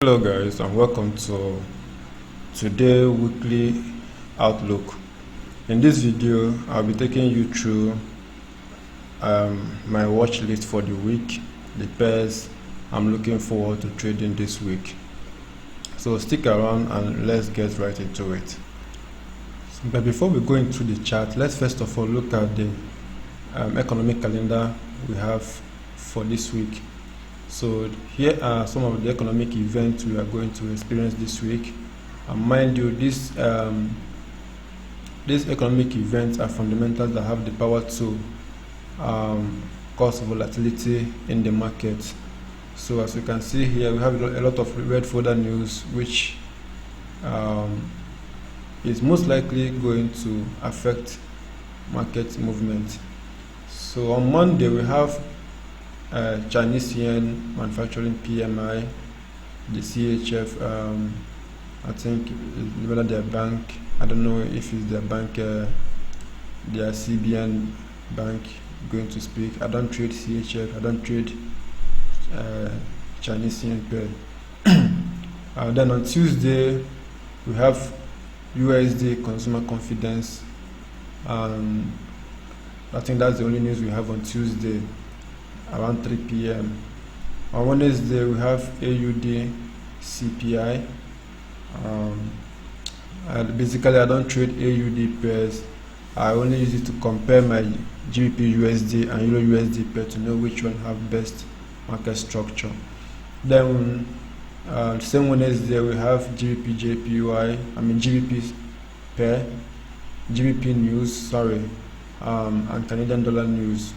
Hello guys, and welcome to today weekly outlook. In this video I'll be taking you through my watch list for the week, the pairs I'm looking forward to trading this week. So stick around and let's get right into it. But before we go into the chart, let's first of all look at the economic calendar we have for this week. So here are some of the economic events we are going to experience this week. And mind you, these economic events are fundamentals that have the power to cause volatility in the market. So as you can see here, we have a lot of red folder news, which is most likely going to affect market movement. So on Monday we have Chinese yen manufacturing PMI, the CHF. I think whether their bank, I don't know if it's their bank, their CBN bank going to speak. I don't trade CHF, I don't trade Chinese yen pair. Then on Tuesday we have USD consumer confidence. I think that's the only news we have on Tuesday around 3 p.m. On Wednesday we have AUD CPI. Basically I don't trade AUD pairs. I only use it to compare my GBP USD and Euro USD pair to know which one have best market structure. Then same Wednesday we have GBP JPY, GBP pair, GBP news, and Canadian dollar news.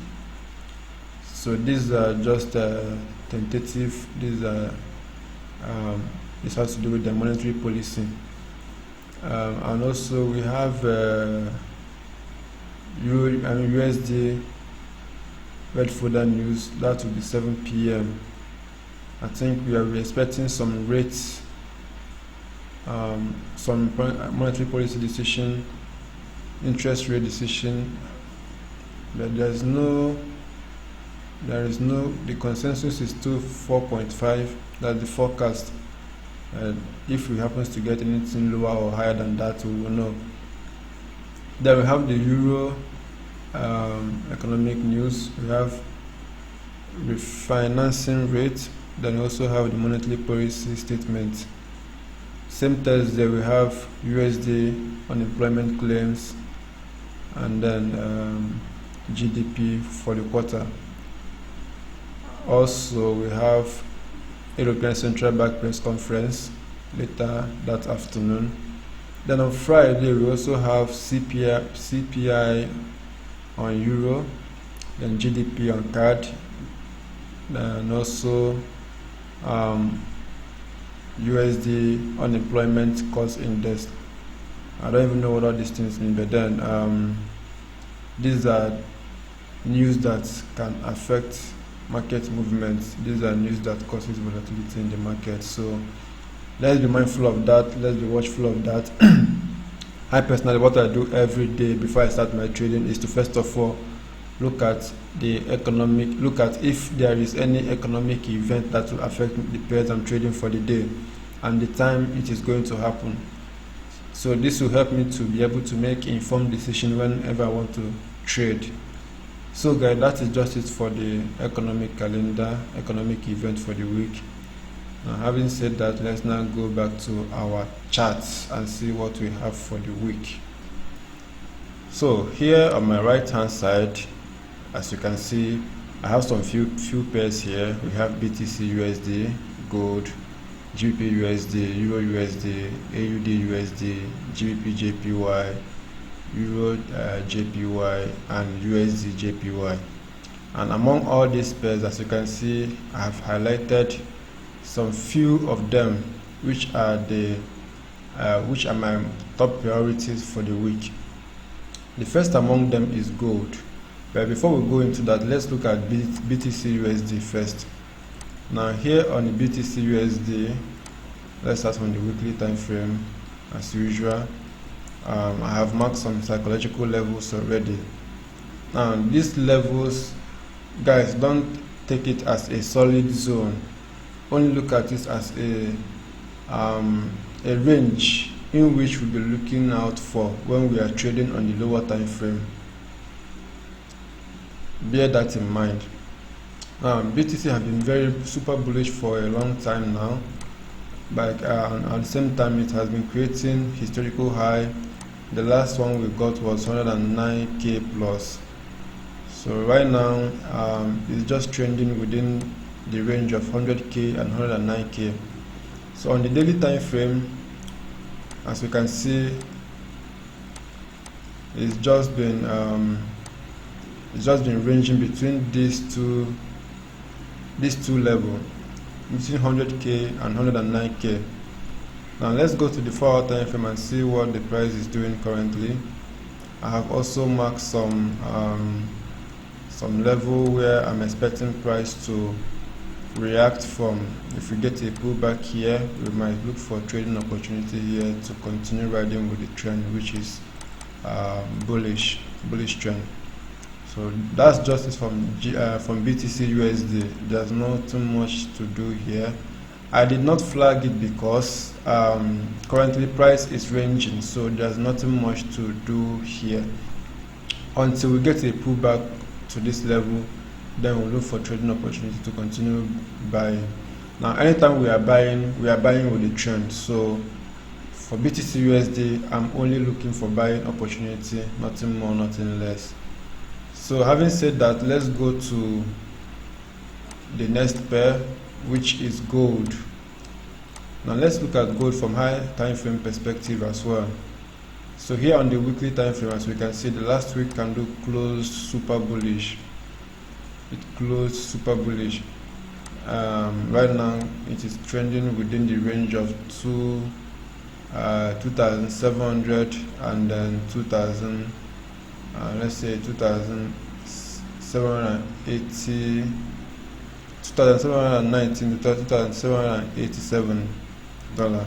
So these are just tentative. This has to do with the monetary policy, and also we have USD red folder news. That will be 7 p.m. I think we are expecting some rates, some monetary policy decision, interest rate decision, but the consensus is still 4.5. That's the forecast. If we happens to get anything lower or higher than that, we will know. Then we have the Euro economic news. We have refinancing rate. Then we also have the monetary policy statement. Same Thursday we have USD unemployment claims, and then GDP for the quarter. Also we have European Central Bank press conference later that afternoon. Then on Friday we also have CPI on Euro, then GDP on CAD, and also USD unemployment cost index. I don't even know what all these things mean, but then these are news that can affect market movements. These are news that causes volatility in the market. So let's be mindful of that. Let's be watchful of that. I personally, what I do every day before I start my trading is to first of all look at if there is any economic event that will affect the pairs I'm trading for the day and the time it is going to happen. So this will help me to be able to make informed decision whenever I want to trade. So guys, that is just it for the economic calendar, economic event for the week. Now having said that, let's now go back to our charts and see what we have for the week. So here on my right hand side, as you can see, I have some few pairs here. We have BTC USD, gold, GBP USD, Euro USD, AUD USD, GBP JPY, Euro JPY, and USD JPY. And among all these pairs, as you can see, I have highlighted some few of them which are my top priorities for the week. The first among them is gold. But before we go into that, let's look at BTC USD first. Now here on the BTC USD, let's start from the weekly time frame as usual. I have marked some psychological levels already. Now these levels, guys, don't take it as a solid zone. only look at this as a range in which we'll be looking out for when we are trading on the lower time frame. Bear that in mind. BTC have been very super bullish for a long time now, but at the same time it has been creating historical high. The last one we got was 109k plus. So right now it's just trending within the range of 100k and 109k. So on the daily time frame, as we can see, it's just been ranging between these two levels, between 100k and 109k. Now let's go to the 4-hour time frame and see what the price is doing currently. I have also marked some level where I'm expecting price to react from. If we get a pullback here, we might look for a trading opportunity here to continue riding with the trend, which is bullish trend. So that's just it from BTC USD. There's nothing much to do here. I did not flag it because currently price is ranging, so there's nothing much to do here until we get a pullback to this level. Then we'll look for trading opportunity to continue buying. Now anytime we are buying with the trend. So for BTC USD, I'm only looking for buying opportunity, nothing more, nothing less. So having said that, let's go to the next pair, which is gold. Now let's look at gold from high time frame perspective as well. So here on the weekly time frame, as we can see, the last week candle closed super bullish. It closed super bullish. Right now it is trending within the range of 2,700 and then 2,000, let's say 2,780, 2,719 to 2,787 $.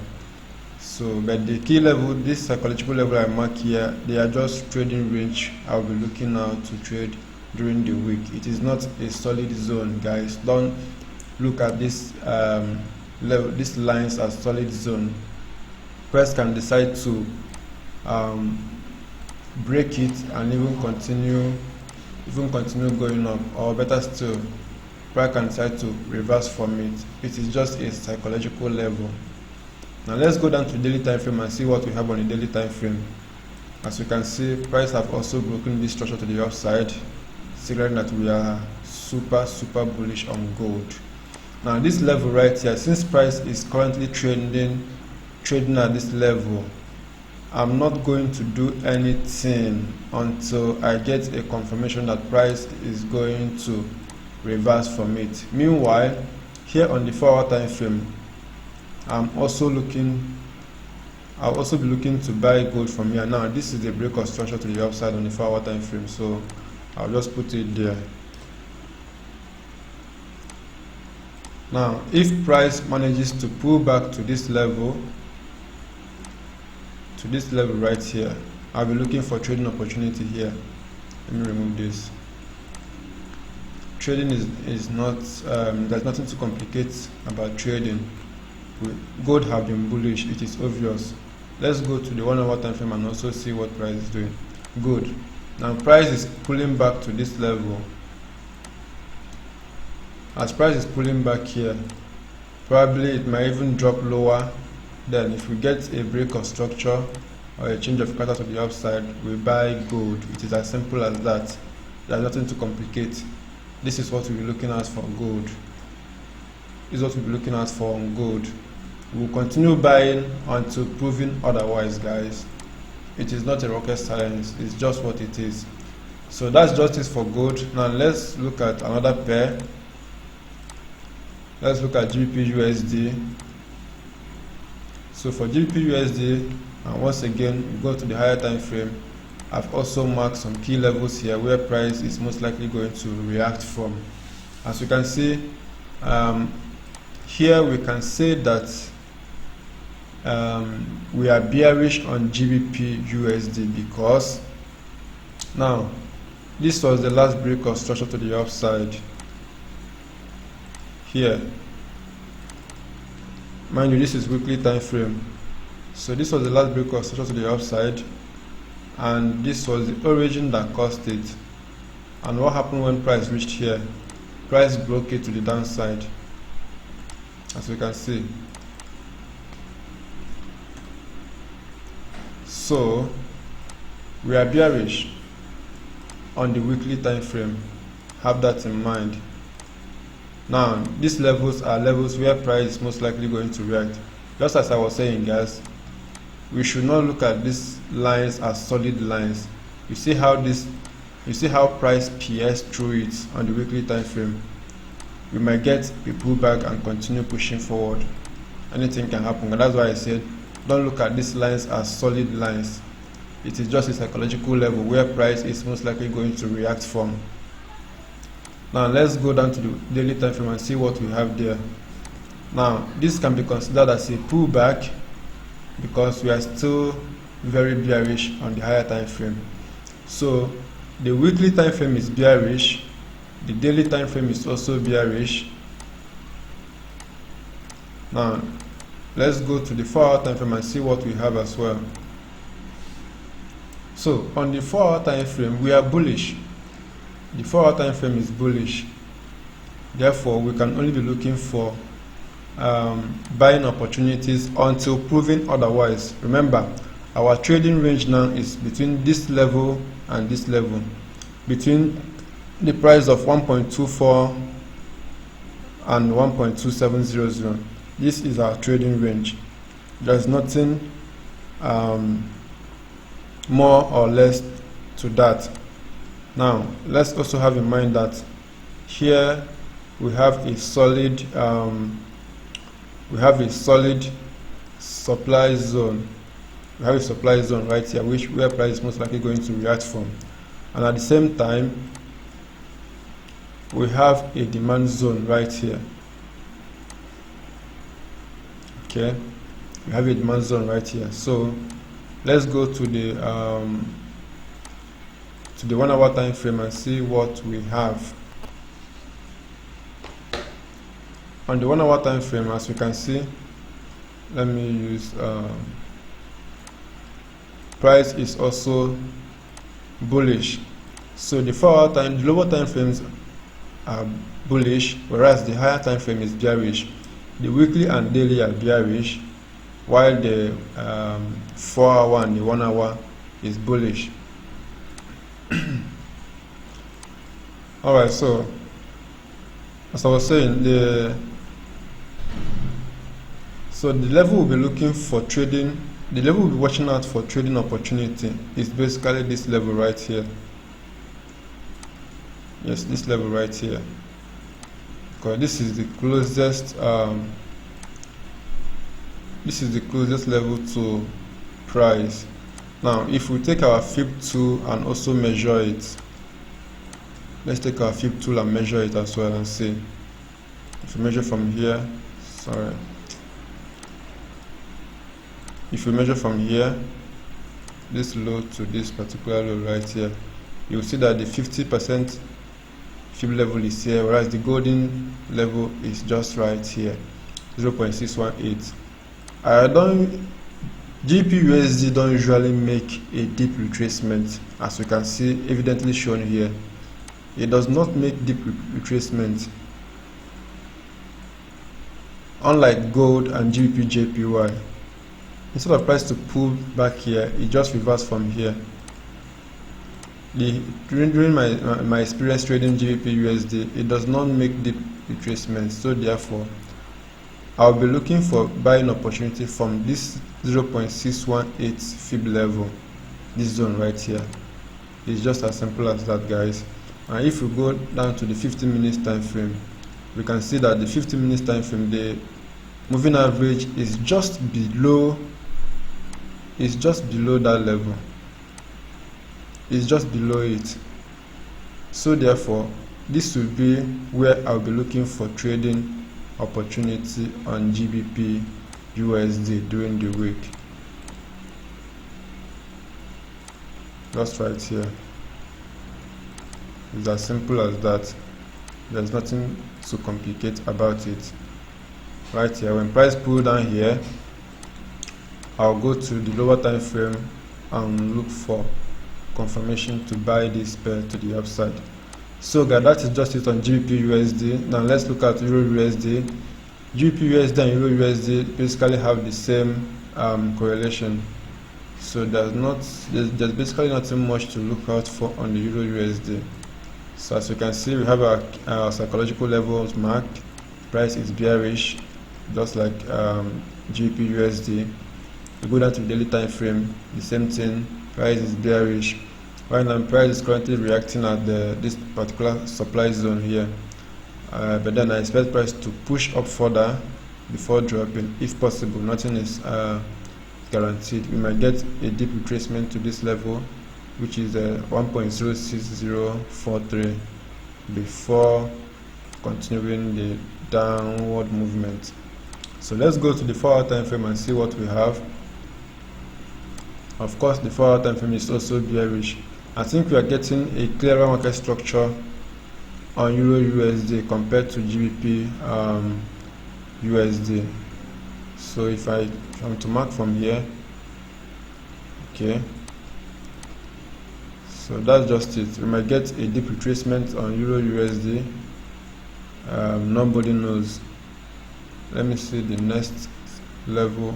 So but the key level, this psychological level I mark here, they are just trading range I'll be looking out to trade during the week. It is not a solid zone, guys. Don't look at this level, these lines as solid zone. Price can decide to break it and even continue going up, or better still, price can decide to reverse from it. It is just a psychological level. Now let's go down to the daily time frame and see what we have on the daily time frame. As you can see, price have also broken this structure to the upside, signaling that we are super bullish on gold. Now this level right here, since price is currently trading at this level, I'm not going to do anything until I get a confirmation that price is going to reverse from it. Meanwhile, here on the 4-hour time frame, I'll also be looking to buy gold from here. Now this is a break of structure to the upside on the 4-hour time frame, so I'll just put it there. Now if price manages to pull back to this level right here, I'll be looking for trading opportunity here. Let me remove this. Trading is not there's nothing to complicate about trading. Gold have been bullish, it is obvious. Let's go to the 1-hour time frame and also see what price is doing. Good. Now price is pulling back to this level. As price is pulling back here, probably it might even drop lower. Then if we get a break of structure or a change of color to the upside, we buy gold. It is as simple as that. There's nothing to complicate. This is what we'll be looking at for gold. This is what we'll be looking at for gold. We'll continue buying until proven otherwise, guys. It is not a rocket science, it's just what it is. So that's just it for gold. Now let's look at another pair. Let's look at GBP USD. So for GBP USD, and once again we go to the higher time frame. I've also marked some key levels here where price is most likely going to react from. As you can see, here we can say that we are bearish on GBP USD because now this was the last break of structure to the upside here. Mind you, this is weekly time frame. So this was the last break of structure to the upside, and this was the origin that caused it. And what happened when price reached here? Price broke it to the downside, as we can see. So we are bearish on the weekly time frame. Have that in mind. Now these levels are levels where price is most likely going to react. Just as I was saying, guys, we should not look at these lines as solid lines. You see how price pierced through it on the weekly time frame. We might get a pullback and continue pushing forward. Anything can happen, and that's why I said don't look at these lines as solid lines. It is just a psychological level where price is most likely going to react from. Now let's go down to the daily time frame and see what we have there. Now this can be considered as a pullback because we are still very bearish on the higher time frame. So the weekly time frame is bearish, the daily time frame is also bearish. Now let's go to the 4-hour time frame and see what we have as well. So on the 4-hour time frame we are bullish. The 4-hour time frame is bullish. Therefore we can only be looking for buying opportunities until proven otherwise. Remember, our trading range now is between this level and this level, between the price of 1.24 and 1.2700. This is our trading range. There's nothing more or less to that. Now let's also have in mind that here we have a solid supply zone. We have a supply zone right here, where price is most likely going to react from, and at the same time we have a demand zone right here. Okay, we have a demand zone right here. So let's go to the 1-hour time frame and see what we have. On the 1-hour time frame, as we can see, let me use price is also bullish. So the 4-hour time, the lower time frames are bullish, whereas the higher time frame is bearish. The weekly and daily are bearish, while the 4-hour and the 1-hour is bullish. Alright, so as I was saying, the level we'll be looking for trading, the level we'll be watching out for trading opportunity is basically this level right here. Yes, this level right here, because this is the closest level to price. Now if we take our fib tool and also measure it, let's take our fib tool and measure it as well and see. If we measure from here, if we measure from here, this low to this particular low right here, you will see that the 50% fib level is here, whereas the golden level is just right here, 0.618. GBP/USD don't usually make a deep retracement, as we can see evidently shown here. It does not make deep retracement, unlike gold and GBP/JPY. Instead of price to pull back here, it just reversed from here. During my experience trading GBP/USD, it does not make deep retracement, so therefore I'll be looking for buying opportunity from this 0.618 fib level, this zone right here. It's just as simple as that, guys. And if we go down to the 15 minutes time frame, we can see that the 15 minutes time frame, the moving average is just below that level. It's just below it. So therefore this will be where I'll be looking for trading opportunity on GBP/USD during the week. Just right here. It's as simple as that. There's nothing to complicate about it. right here. When price pull down here, I'll go to the lower time frame and look for confirmation to buy this pair to the upside. So guys, that is just it on GBP USD. Now let's look at Euro USD. GBP USD and Euro USD basically have the same correlation. So there's basically nothing much to look out for on the Euro USD. So as you can see, we have our psychological levels marked. Price is bearish, just like GBP USD. We go down to the daily time frame, the same thing. Price is bearish. Right now, price is currently reacting at this particular supply zone here. But then I expect price to push up further before dropping, if possible. Nothing is guaranteed. We might get a deep retracement to this level, which is 1.06043, before continuing the downward movement. So let's go to the 4-hour time frame and see what we have. Of course, the 4-hour time frame is also bearish. I think we are getting a clearer market structure on Euro USD compared to GBP USD. So if I'm to mark from here, okay, so that's just it. We might get a deep retracement on Euro USD. Nobody knows. Let me see the next level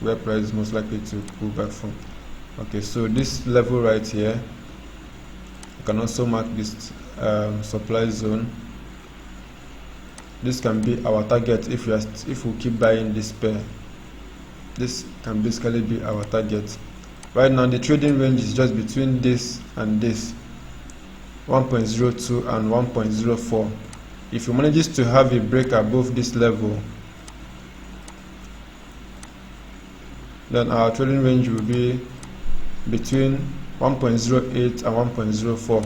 where price is most likely to pull back from. Okay, so this level right here, you can also mark this supply zone. This can be our target if we keep buying this pair. This can basically be our target. Right now the trading range is just between this and this, 1.02 and 1.04. If it manages to have a break above this level, then our trading range will be between 1.08 and 1.04.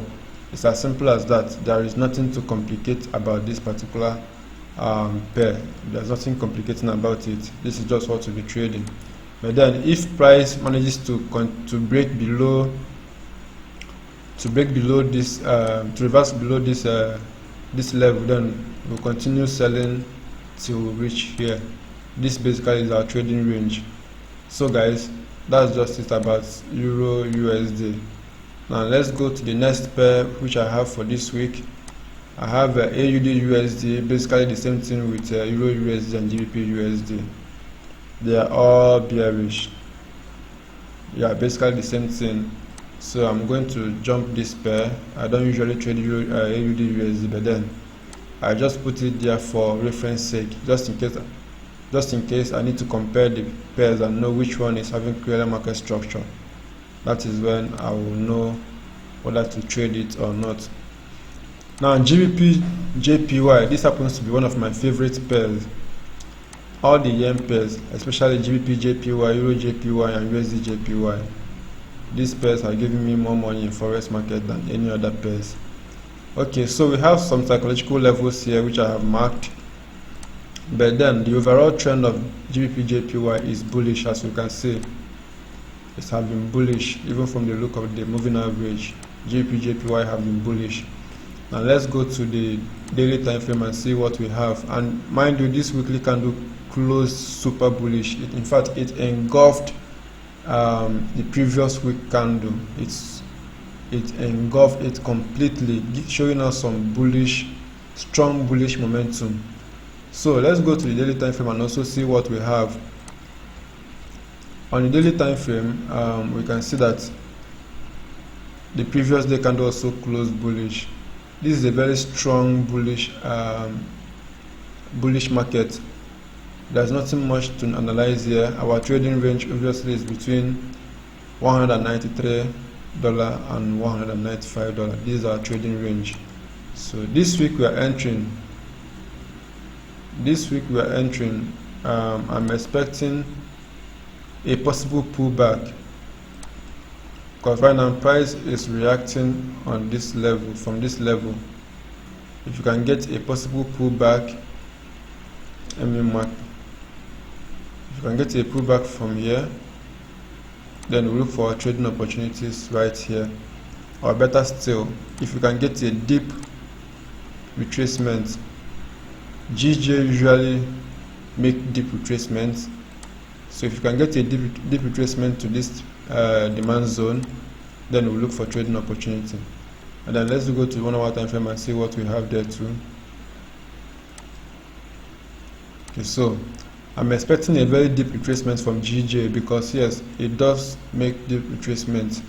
It's as simple as that. There is nothing to complicate about this particular pair. There's nothing complicating about it. This is just what we'll be trading. But then if price manages to break below this, to reverse below this this level, then we'll continue selling till we reach here. This basically is our trading range. So guys, that's just it about Euro USD. Now let's go to the next pair which I have for this week. I have AUD USD, basically the same thing with Euro USD and GBP USD. They are all bearish. Yeah, basically the same thing. So I'm going to jump this pair. I don't usually trade AUD USD, but then I just put it there for reference sake, just in case I need to compare the pairs and know which one is having clearer market structure. That is when I will know whether to trade it or not. Now GBP JPY, this happens to be one of my favorite pairs. All the yen pairs, especially GBP JPY, Euro JPY and USD JPY, these pairs are giving me more money in forex market than any other pairs. Okay, so we have some psychological levels here which I have marked, but then the overall trend of GBP JPY is bullish. As you can see, it has been bullish even from the look of the moving average. GBP JPY have been bullish. Now let's go to the daily time frame and see what we have. And mind you, this weekly candle closed super bullish. In fact, it engulfed the previous week candle. It engulfed it completely, showing us some bullish, strong bullish momentum. So let's go to the daily time frame and also see what we have. On the daily time frame, we can see that the previous day candle also closed bullish. This is a very strong bullish market. There's nothing much to analyze here. Our trading range obviously is between $193 and $195. This is our trading range. So this week we are entering. I'm expecting a possible pullback, because right now price is reacting on this level, from this level. If you can get a possible pullback, let me mark. If you can get a pullback from here, then we look for trading opportunities right here. Or better still, if you can get a deep retracement. GJ usually make deep retracements. So if you can get a deep retracement to this demand zone, then we'll look for trading opportunity. And then let's go to 1 hour time frame and see what we have there too. Okay, so I'm expecting a very deep retracement from GJ, because yes, it does make deep retracements.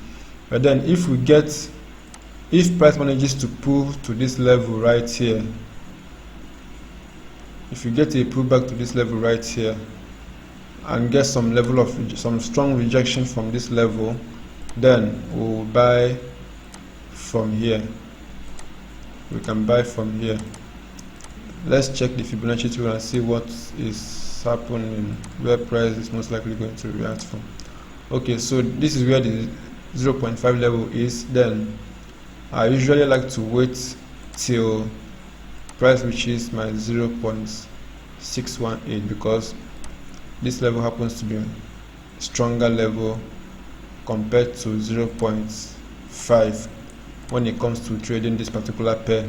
But then if price manages to pull to this level right here, if you get a pullback to this level right here and get some strong rejection from this level, then we'll buy from here. We can buy from here. Let's check the Fibonacci tool and see what is happening, where price is most likely going to react from. Okay, so this is where the 0.5 level is. Then I usually like to wait till price reaches my 0.618, because this level happens to be a stronger level compared to 0.5 when it comes to trading this particular pair.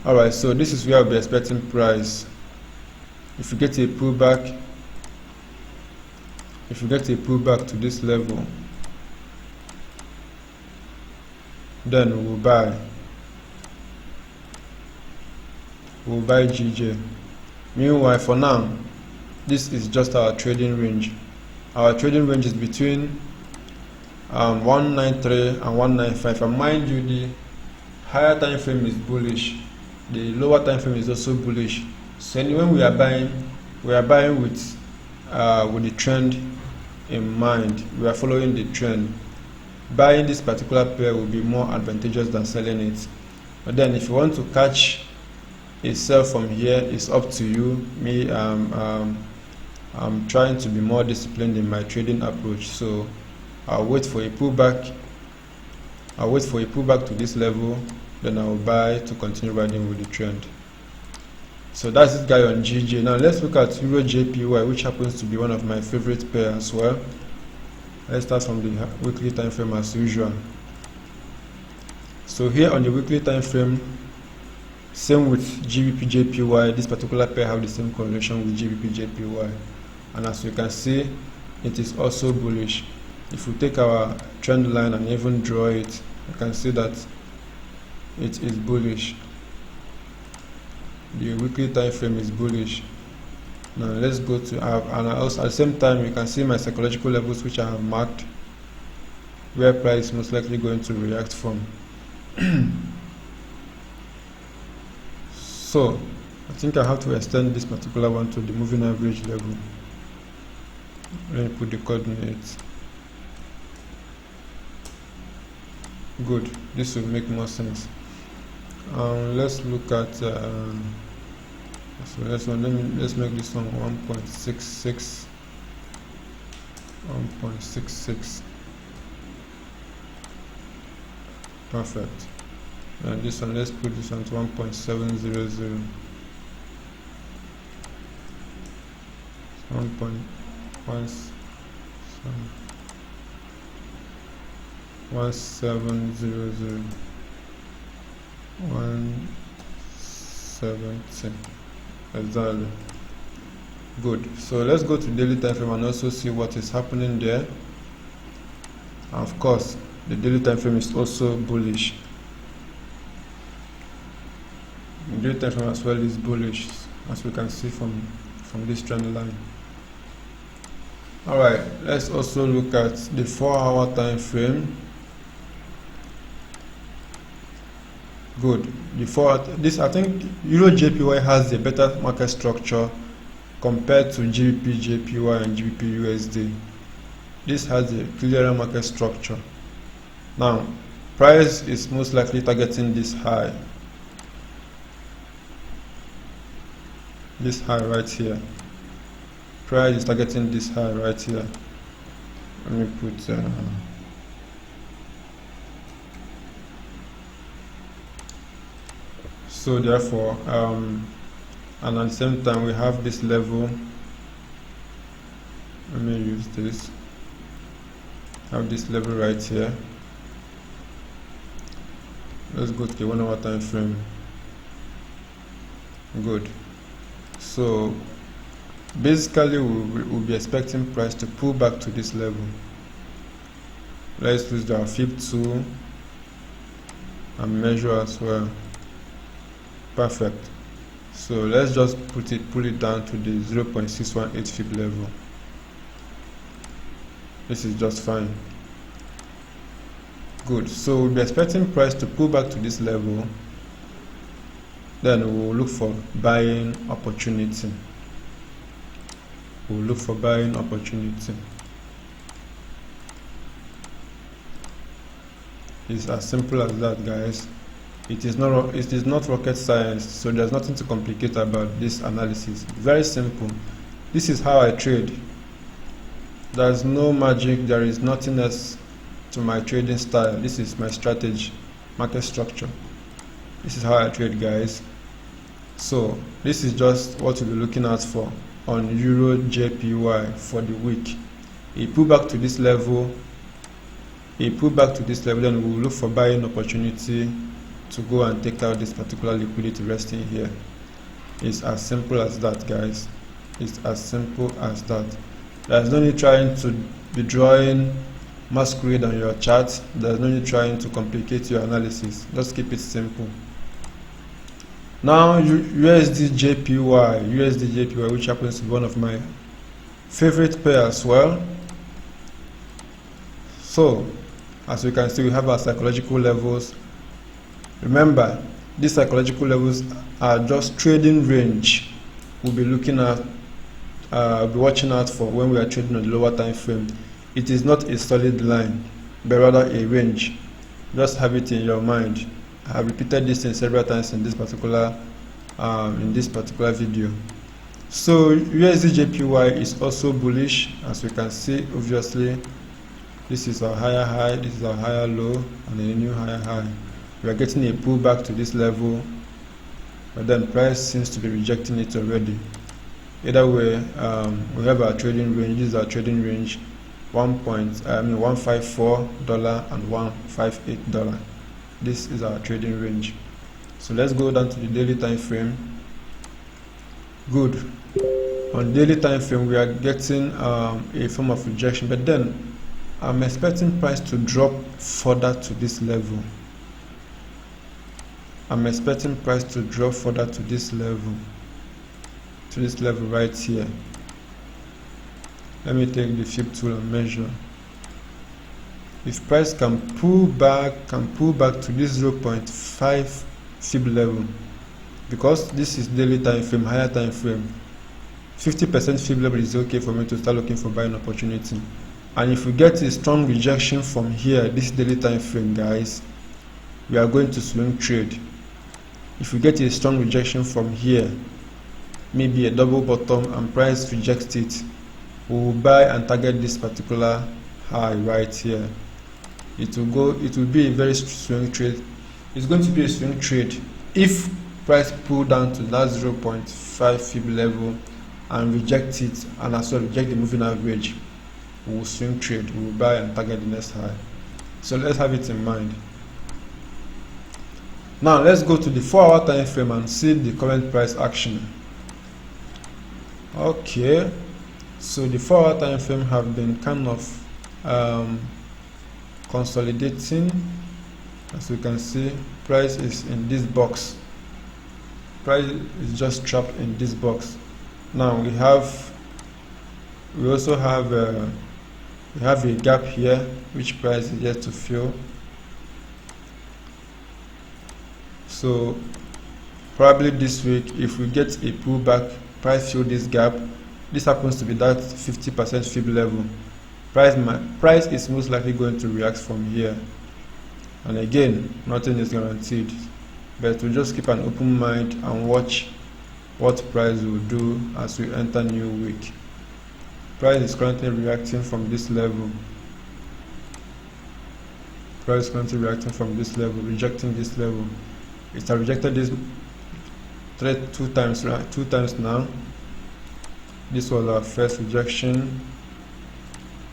Alright, so this is where I'll be expecting price. If you get a pullback to this level, then we'll buy GJ. Meanwhile, for now, this is just our trading range. Our trading range is between 193 and 195, and mind you, the higher time frame is bullish, the lower time frame is also bullish. So when we are buying with the trend in mind. We are following the trend. Buying this particular pair will be more advantageous than selling it. But then if you want to catch a sell from here, it's up to you. Me, I'm trying to be more disciplined in my trading approach, so I'll wait for a pullback. To this level, then I'll buy to continue riding with the trend. So that's it, guy, on GJ. Now let's look at Euro JPY, which happens to be one of my favorite pairs as well. Let's start from the weekly time frame as usual. So here on the weekly time frame, same with GBP JPY, this particular pair have the same correlation with GBP JPY, and as you can see, it is also bullish. If we take our trend line and even draw it, you can see that it is bullish. The weekly time frame is bullish. Now let's go to and also at the same time you can see my psychological levels, which I have marked, where price is most likely going to react from. So I think I have to extend this particular one to the moving average level. Let me put the coordinates. Good, this will make more sense. Let's look at so let's make this one 1.66. 1.66. Perfect. And this one, let's put this one to 1.700. 1.1700. 170. Exactly. Good. So let's go to daily time frame and also see what is happening there. And of course, the daily time frame is also bullish. The daily time frame as well is bullish, as we can see from this trend line. All right. Let's also look at the 4-hour time frame. Good. This, I think Euro JPY has a better market structure compared to GBP JPY and GBP USD. This has a clearer market structure. Now, price is most likely targeting this high. This high right here. Price is targeting this high right here. Let me put so therefore, and at the same time we have this level. Let me use this. Have this level right here. Let's go to the 1-hour time frame. Good. So Basically we'll be expecting price to pull back to this level. Let's use our fib tool and measure as well. Perfect. So let's just pull it down to the 0.618 fib level. This is just fine. Good. So we'll be expecting price to pull back to this level. Then we'll look for buying opportunity. We'll look for buying opportunity. It's as simple as that, guys. It is not rocket science, so there's nothing to complicate about this analysis. Very simple. This is how I trade. There's no magic, there is nothing else to my trading style. This is my strategy, market structure. This is how I trade, guys. So this is just what we'll be looking at for on Euro JPY for the week. A pullback to this level, then we'll look for buying opportunity to go and take out this particular liquidity resting here. It's as simple as that, guys. It's as simple as that. There's no need trying to be drawing masquerade on your chart. There's no need trying to complicate your analysis. Just keep it simple. Now USD JPY, which happens to be one of my favorite pair as well. So as you can see, we have our psychological levels. Remember, these psychological levels are just trading range. We'll be looking at, be watching out for when we are trading on the lower time frame. It is not a solid line, but rather a range. Just have it in your mind. I have repeated this several times in this particular video. So USD JPY is also bullish, as we can see. Obviously, this is our higher high, this is our higher low, and a new higher high. We are getting a pullback to this level, but then price seems to be rejecting it already. Either way, we have our trading range. This is our trading range, $154 and $158. This is our trading range. So let's go down to the daily time frame. Good. On daily time frame, we are getting a form of rejection, but then I'm expecting price to drop further to this level. I'm expecting price to drop further to this level right here. Let me take the fib tool and measure. If price can pull back to this 0.5 fib level, because this is daily time frame, higher time frame, 50% fib level is okay for me to start looking for buying opportunity. And if we get a strong rejection from here, this daily time frame, guys, we are going to swing trade. If we get a strong rejection from here, maybe a double bottom, and price rejects it, we will buy and target this particular high right here. It will be a very swing trade. It's going to be a swing trade if price pull down to that 0.5 fib level and reject it, and as well reject the moving average. We will swing trade, we will buy and target the next high. So let's have it in mind. Now let's go to the 4-hour time frame and see the current price action. Okay, so the 4-hour time frame have been kind of consolidating. As you can see, price is in this box. Price is just trapped in this box. Now we also have a gap here, which price is yet to fill. So probably this week, if we get a pullback, price fill this gap. This happens to be that 50% fib level. Price is most likely going to react from here. And again, nothing is guaranteed, but we'll just keep an open mind and watch what price will do as we enter new week. Price is currently reacting from this level. Price is currently reacting from this level, rejecting this level. It has rejected this two times now. This was our first rejection,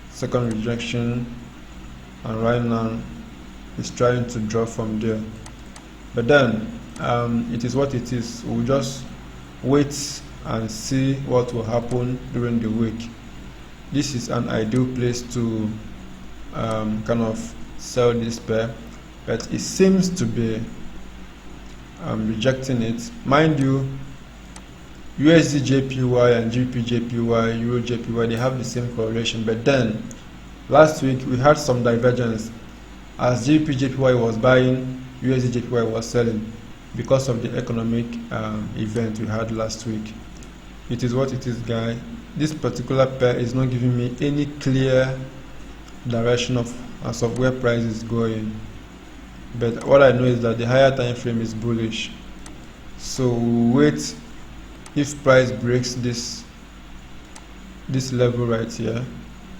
second rejection, and right now it's trying to drop from there. But then it is what it is. We'll just wait and see what will happen during the week. This is an ideal place to kind of sell this pair, but it seems to be rejecting it. Mind you, USD JPY and GBP JPY, Euro JPY, they have the same correlation, but then last week we had some divergence. As GBP JPY was buying, USD JPY was selling because of the economic event we had last week. It is what it is, guys. This particular pair is not giving me any clear direction of where price is going, but what I know is that the higher time frame is bullish. So we'll wait. If price breaks this level right here,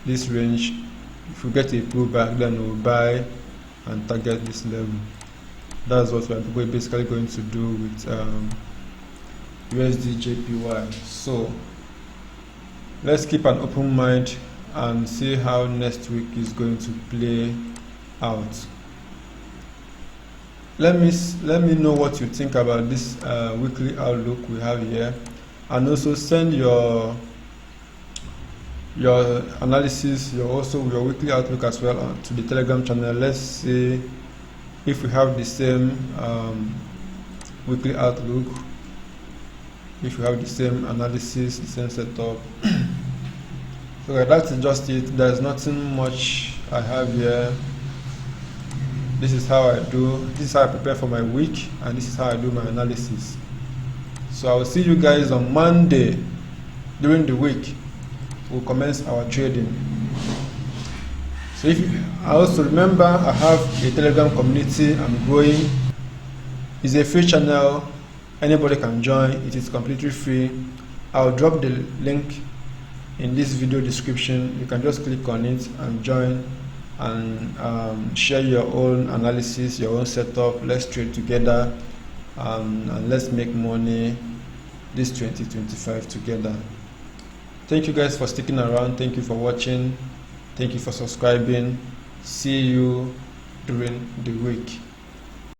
this range, if we get a pullback, then we'll buy and target this level. That's what we're basically going to do with USD JPY. So let's keep an open mind and see how next week is going to play out. Let me know what you think about this weekly outlook we have here, and also send your analysis, your weekly outlook as well to the Telegram channel. Let's see if we have the same weekly outlook, if we have the same analysis, the same setup. So that's just it. There's nothing much I have here. This is how I do, this is how I prepare for my week, and this is how I do my analysis. So I will see you guys on Monday. During the week we'll commence our trading. So I also remember I have a Telegram community. I'm growing. It's a free channel, anybody can join. It is completely free. I'll drop the link in this video description. You can just click on it and join and share your own analysis, your own setup. Let's trade together and let's make money this 2025 together. Thank you guys for sticking around. Thank you for watching. Thank you for subscribing. See you during the week.